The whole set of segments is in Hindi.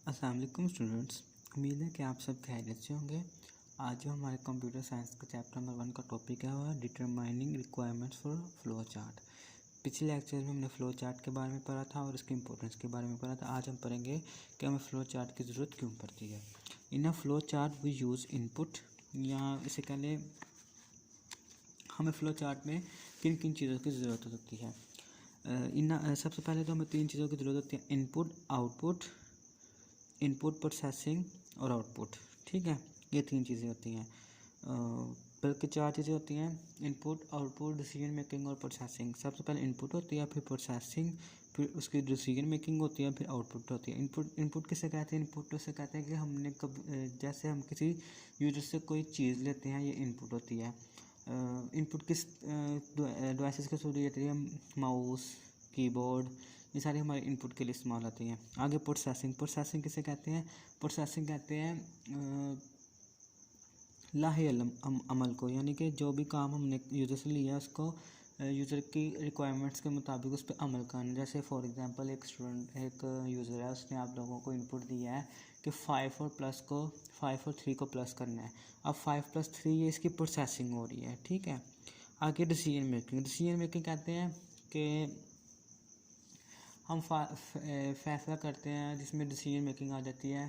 अस्सलाम वालेकुम स्टूडेंट्स। उम्मीद है कि आप सब खैरियत से होंगे। आज जो हमारे कंप्यूटर साइंस का चैप्टर नंबर 1 का टॉपिक है वह determining requirements for flow chart. पिछले लेक्चर में हमने फ्लो चार्ट के बारे में पढ़ा था और इसकी इंपॉर्टेंस के बारे में पढ़ा था। आज हम पढ़ेंगे कि हमें फ्लो चार्ट की ज़रूरत क्यों पड़ती है। In a flow chart we use input, या इससे पहले हमें फ्लो चार्ट में किन किन चीज़ों की ज़रूरत होती है। सबसे पहले तो हमें 3 चीज़ों की ज़रूरत होती है: इनपुट, आउटपुट, इनपुट प्रोसेसिंग और आउटपुट। ठीक है, ये 3 चीज़ें होती हैं, बल्कि 4 चीज़ें होती हैं: इनपुट, आउटपुट, डिसीजन मेकिंग और प्रोसेसिंग। सबसे पहले इनपुट होती है, फिर प्रोसेसिंग, फिर उसकी डिसीजन मेकिंग होती है, फिर आउटपुट होती है। इनपुट किसे कहते हैं? इनपुट उसे कहते हैं कि हमने जैसे हम किसी यूजर से कोई चीज़ लेते हैं, ये इनपुट होती है। इनपुट किस डिवाइसेस के थ्रू होती है? माउस, कीबोर्ड, ये सारी हमारे इनपुट के लिए इस्तेमाल होती हैं। आगे प्रोसेसिंग किसे कहते हैं? प्रोसेसिंग कहते हैं लाहे अमल को, यानी कि जो भी काम हमने यूज़र से लिया उसको यूज़र की रिक्वायरमेंट्स के मुताबिक उस पर अमल करना। जैसे फॉर एग्जांपल एक यूज़र है, उसने आप लोगों को इनपुट दिया है कि 5 और 3 को प्लस करना है। अब 5 + 3 ये इसकी प्रोसेसिंग हो रही है। ठीक है, आगे डिसीजन मेकिंग कहते हैं कि हम फैसला करते हैं जिसमें डिसीजन मेकिंग आ जाती है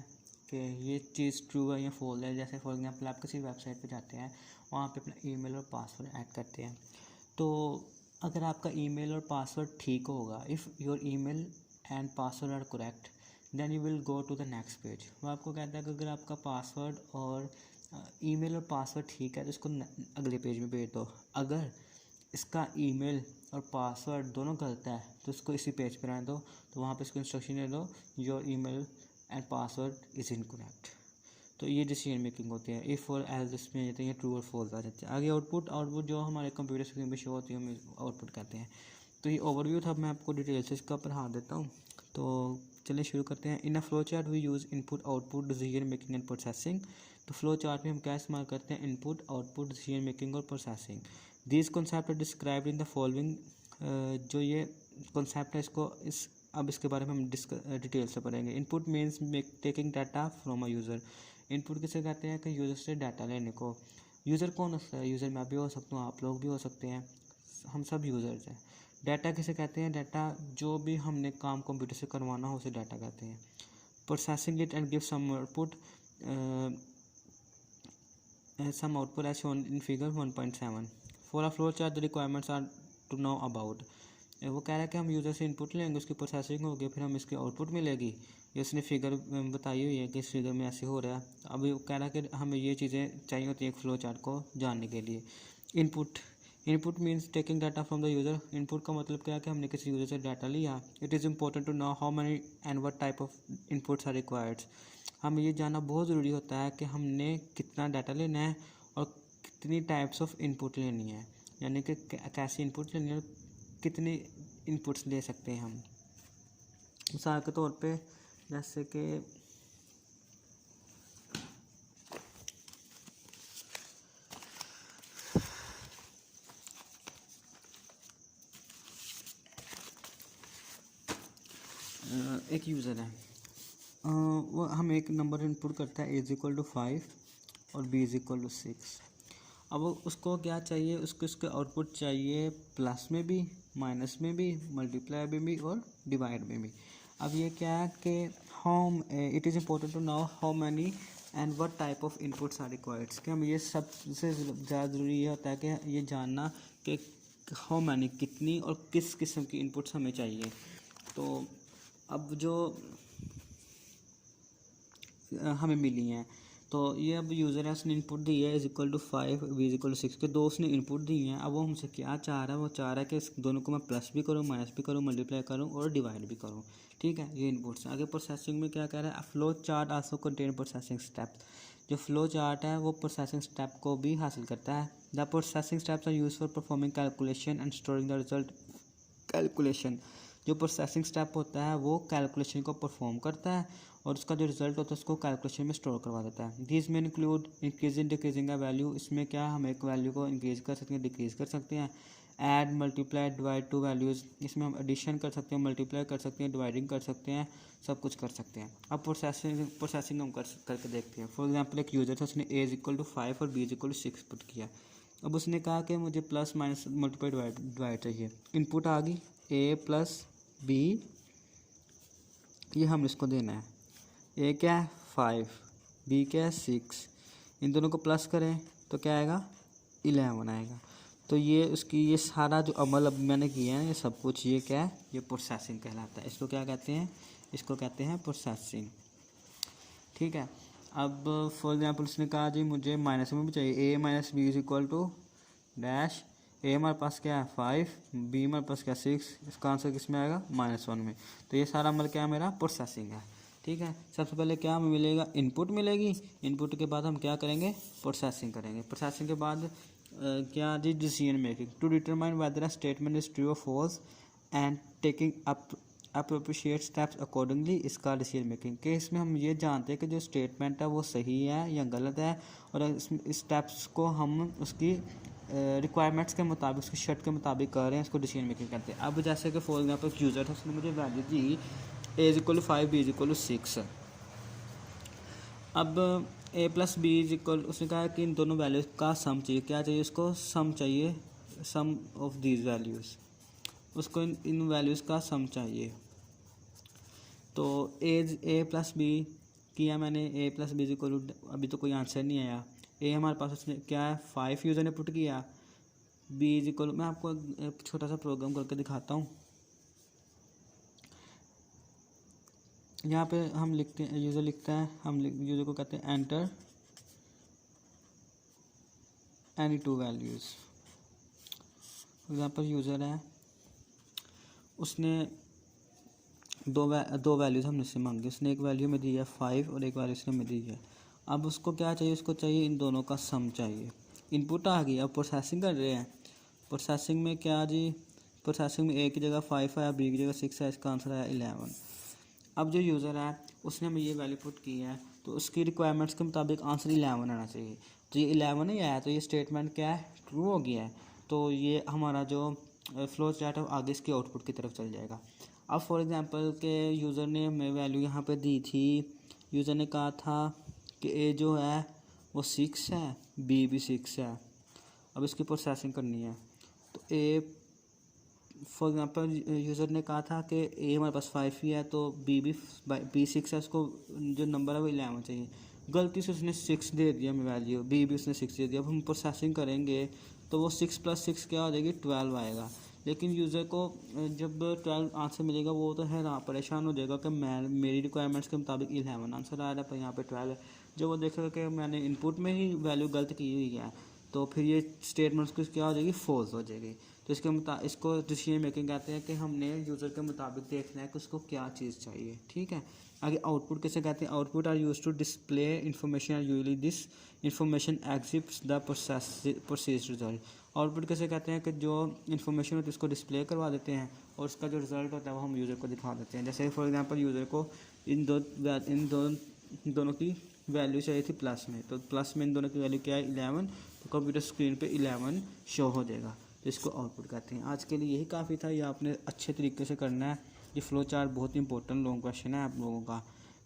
कि ये चीज़ ट्रू है या फॉल्स है। जैसे फॉर एग्जांपल आप किसी वेबसाइट पे जाते हैं, वहाँ पे अपना ईमेल और पासवर्ड ऐड करते हैं। तो अगर आपका ईमेल और पासवर्ड ठीक होगा, if your email and password are correct, then you will go to the next page. वो आपको कहता है कि अगर आपका पासवर्ड और ईमेल और पासवर्ड ठीक है तो इसको अगले पेज में भेज दो। अगर इसका ईमेल और पासवर्ड दोनों गलत है तो इसको इसी पेज पर आने दो। तो वहाँ पे इसको इंस्ट्रक्शन दे दो, your email and password is incorrect. तो ये डिसीजन मेकिंग होती है। इफ़ और एल्स इसमें जाते हैं, ट्रू और फॉल्स आ जाते हैं। आगे आउटपुट जो हमारे कंप्यूटर स्क्रीन में शो होती है हम आउटपुट कहते हैं। तो ये ओवरव्यू था, मैं आपको डिटेल से इसका पढ़ा देता हूँ। तो चलिए शुरू करते हैं। In a flow chart we use input, output, decision making and processing. तो फ्लो चार्ट में हम क्या इस्तेमाल करते हैं? इनपुट, आउटपुट, डिसीजन मेकिंग और processing. This concept are described in the following. जो ये कॉन्सेप्ट है अब इसके बारे में हम डिटेल से पढ़ेंगे। Input means taking data from a user. Input किसे कहते हैं? कि यूज़र से डाटा लेने को। यूज़र कौन होता है? यूज़र मैं भी हो सकता हूँ, आप लोग भी हो सकते हैं, हम सब यूज़र्स हैं। डाटा किसे कहते हैं? डाटा जो भी हमने काम कंप्यूटर से करवाना हो उसे डाटा कहते हैं। Processing it and give some output as shown in figure 1.7. For a flow chart the requirements are to know about। वो कह रहा है कि हम यूज़र से इनपुट लेंगे, उसकी प्रोसेसिंग होगी, फिर हम इसकी आउटपुट मिलेगी। ये उसने फिगर बताई हुई है कि इस फिगर में ऐसे हो रहा है। अभी वो कह रहा है कि हमें ये चीज़ें चाहिए होती हैं एक फ्लो चार्ट को जानने के लिए। Input means taking data from the user. Input का मतलब क्या है? कि हमने किसी यूज़र से डाटा लिया। It is important to know how many and what type of inputs are required. हमें ये जानना बहुत ज़रूरी होता है कि हमने कितना डाटा लेना है और कितनी टाइप्स ऑफ इनपुट लेनी है, यानी कि कैसी इनपुट लेनी है और कितने इनपुट्स ले सकते हैं हम। मिसाल के तौर पे जैसे कि एक यूज़र है, वो हम एक नंबर इनपुट करता है A=5 और B=6। अब उसको क्या चाहिए? उसको इसके आउटपुट चाहिए प्लस में भी, माइनस में भी, मल्टीप्लाई में भी और डिवाइड में भी। अब ये क्या है कि it is important to know how many and what type of inputs are required. कि हम ये सबसे ज़्यादा ज़रूरी ये होता है कि ये जानना कि हाउ मैनी कितनी और किस किस्म की इनपुट्स हमें चाहिए। तो अब जो हमें मिली हैं, तो ये अब यूज़र है, उसने इनपुट दी है A=5 B=6 के दो उसने इनपुट दी हैं। अब वो हमसे क्या चाह रहा है? वो चाह रहा है कि इस दोनों को मैं प्लस भी करूँ, माइनस भी करूँ, मल्टीप्लाई करूँ और डिवाइड भी करूँ। ठीक है, ये इनपुट्स। आगे प्रोसेसिंग में क्या कह रहा है? Flow chart also contain processing steps. जो फ्लो चार्ट है वो प्रोसेसिंग स्टेप को भी हासिल करता है। The processing steps are use for performing calculation and storing the result. Calculation, जो प्रोसेसिंग स्टेप होता है वो कैलकुलेशन को परफॉर्म करता है और उसका जो रिजल्ट होता है उसको कैलकुलेशन में स्टोर करवा देता है। दिस में इंक्लूड इंक्रीजिंग डिक्रीजिंग का वैल्यू। इसमें क्या हम एक वैल्यू को इंक्रीज कर सकते हैं, डिक्रीज कर सकते हैं। Add multiply divide two values, इसमें हम एडिशन कर सकते हैं, मल्टीप्लाई कर सकते हैं, डिवाइडिंग कर सकते हैं, सब कुछ कर सकते हैं। अब प्रोसेसिंग हम करके देखते हैं। फॉर एग्जांपल एक यूज़र था, उसने a = 5 और b = 6 पुट किया। अब उसने कहा कि मुझे प्लस माइनस मल्टीप्लाई डिवाइड चाहिए। इनपुट आ गई a + b, ये हम इसको देना है। a क्या है 5, b क्या है 6, इन दोनों को प्लस करें तो क्या आएगा 11 आएगा। तो ये उसकी ये सारा जो अमल अब मैंने किया है ये सब कुछ, ये क्या है, ये प्रोसेसिंग कहलाता है। इसको क्या कहते हैं, इसको कहते हैं प्रोसेसिंग। ठीक है। अब फॉर एग्जांपल उसने कहा जी मुझे माइनस में भी चाहिए, a - b = डैश, a हमारे पास क्या है 5, b हमारे पास क्या 6, इसका आंसर किस में आएगा -1 में। तो ये सारा अमल क्या है, मेरा प्रोसेसिंग है। ठीक है। सबसे पहले क्या हमें मिलेगा, इनपुट मिलेगी। इनपुट के बाद हम क्या करेंगे, प्रोसेसिंग करेंगे। प्रोसेसिंग के बाद क्या जी, decision making to determine whether a statement is true और false and taking appropriate steps accordingly, इसका डिसीजन मेकिंग के इसमें हम ये जानते हैं कि जो स्टेटमेंट है वो सही है या गलत है, और इस स्टेप्स को हम उसकी रिक्वायरमेंट्स के मुताबिक, उसकी शर्त के मुताबिक कर रहे हैं, इसको डिसीजन मेकिंग करते हैं। अब जैसे कि फॉर एग्जांपल यूज़र था, उसने मुझे वैल्यू दी a = 5, b = 6। अब a + b उसने कहा कि इन दोनों वैल्यूज़ का सम चाहिए। क्या चाहिए उसको, सम चाहिए, सम ऑफ दीज वैल्यूज़, उसको इन वैल्यूज़ का सम चाहिए। तो a + b किया मैंने, a + b = अभी तो कोई आंसर नहीं आया। a हमारे पास उसने क्या है 5 यूज़र ने पुट किया, b = मैं आपको एक छोटा सा प्रोग्राम करके दिखाता हूँ। यहाँ पे हम लिखते हैं, यूज़र लिखता है, हम यूज़र को कहते हैं enter any 2 values. For example user है, उसने दो वैल्यूज़ हमने से मांगी। उसने एक वैल्यू में दी है 5 और एक वैल्यू उसने में दी है। अब उसको क्या चाहिए, उसको चाहिए इन दोनों का सम चाहिए। इनपुट आ गई, अब प्रोसेसिंग कर रहे हैं। प्रोसेसिंग में क्या जी, प्रोसेसिंग में a की जगह 5 आया, b की जगह 6 है, इसका आंसर आया 11। अब जो यूज़र है उसने हमें ये वैल्यू पुट की है, तो उसकी रिक्वायरमेंट्स के मुताबिक आंसर 11 आना चाहिए। तो ये 11 ही आया, तो ये स्टेटमेंट क्या है, ट्रू हो गया है। तो ये हमारा जो फ्लो चार्ट है आगे इसके आउटपुट की तरफ चल जाएगा। अब फॉर एग्जांपल के यूज़र ने हमें वैल्यू यहाँ पे दी थी, यूज़र ने कहा था कि a जो है वो 6 है, b भी 6 है। अब इसकी प्रोसेसिंग करनी है, तो a फॉर एग्जांपल यूज़र ने कहा था कि a हमारे पास 5 ही है, तो b 6 है, उसको जो नंबर है वो 11 चाहिए। गलती से उसने 6 दे दिया हमें वैल्यू, b भी उसने 6 दे दिया। अब हम प्रोसेसिंग करेंगे तो वो 6 + 6 क्या हो जाएगी 12 आएगा। लेकिन यूज़र को जब 12 आंसर मिलेगा वो तो है ना परेशान हो जाएगा कि मेरी रिक्वायरमेंट्स के मुताबिक 11 आंसर आ रहा है, पर यहाँ पे 12 है। जब वो देखेगा कि मैंने इनपुट में ही वैल्यू गलत की हुई है, तो फिर ये स्टेटमेंट्स की क्या हो जाएगी, फॉल्स हो जाएगी। तो इसको डिसीजन मेकिंग कहते हैं कि हमने यूज़र के मुताबिक देखना है कि उसको क्या चीज़ चाहिए। ठीक है। आगे आउटपुट कैसे कहते हैं, output are used to display information are usually this information exhibits the processed result. Output कैसे कहते हैं कि जो इन्फॉर्मेशन होती है उसको डिस्प्ले करवा देते हैं और उसका जो रिजल्ट होता है वो हम यूज़र को दिखा देते हैं। जैसे फॉर एग्जांपल यूज़र को इन दोनों की वैल्यू चाहिए थी प्लस में, तो प्लस में इन दोनों की वैल्यू क्या है 11, तो कंप्यूटर स्क्रीन पे 11 शो हो जाएगा। तो इसको आउटपुट कहते हैं। आज के लिए यही काफ़ी था, ये आपने अच्छे तरीके से करना है। ये फ्लो चार्ट बहुत इंपॉर्टेंट लॉन्ग क्वेश्चन है आप लोगों का।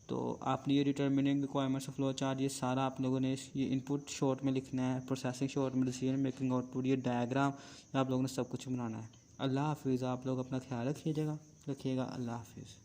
तो आपने ये determining requirements of flow chart ये सारा आप लोगों ने ये इनपुट शॉर्ट में लिखना है, प्रोसेसिंग शॉर्ट में, डिसीजन मेकिंग आउटपुट, ये डायग्राम आप लोगों ने सब कुछ बनाना है। अल्लाह हाफिज़। आप लोग अपना ख्याल रखिएगा। अल्लाह हाफिज़।